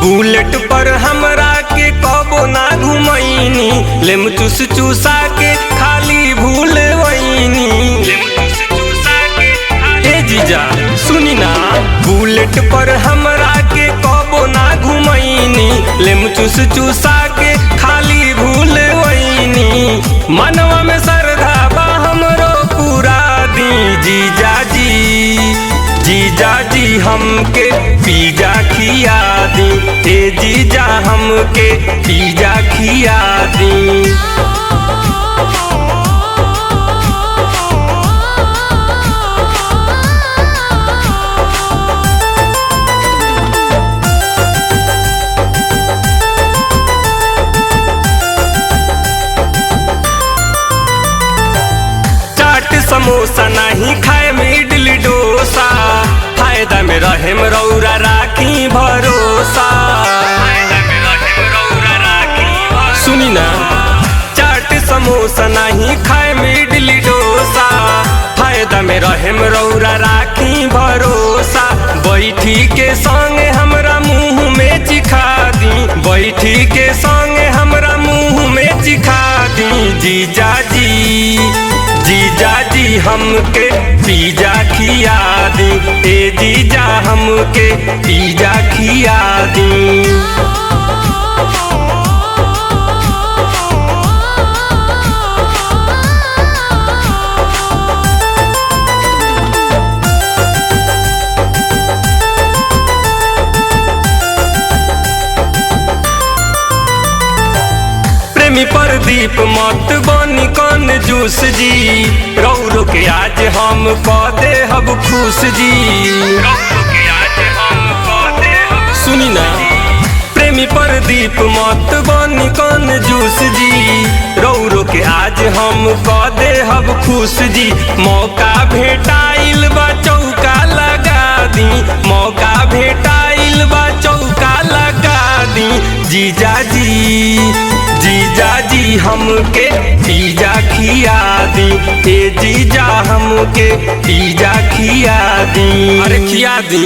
Bullet पर हमरा के कबो ना घुमैनी, लेम चूस चूसा के खाली भूल वैनी। ए जीजा सुनी ना, बुलेट पर हमरा के कबो ना घुमैनी, लेम चूस चूसा के खाली भूल वैनी। मनवा में श्रद्धा बा हमरो पूरा दी जीजा जी हमके पिज्जा खिया दी। ए जीजा हमके पिज्जा खिया दी। समोसा नहीं खाए में इडली डोसा, फायदा में रहे रौरा राखी भरोसा। सुनी ना, चाट समोसा नहीं खाए में इडली डोसा, फायदा में रहे रौरा राखी भरोसा। बैठी के संगे हमरा मुंह में चिखा दी, बैठी के संगे हमरा मुंह में चिखा दी। जीजा जी हमके पिज्जा खिया दी। ए जीजा हमके पिज्जा खिया दी। प्रेमी प्रदीप मत बनी कौन जूस जी, रौरो के आज हम दे हब खुश जी। सुनी ना, प्रेमी प्रदीप मत बनी कौन जूस जी, रौरो के आज हम दे हब खुश जी। मौका भेटाइल बा चौका लगा दी, मौका भेटाइल बा चौका लगा दी। जीजा जी हमके पिज्जा खिया दी। ए जीजा हमके पिज्जा खिया दी। अरे खिया दी।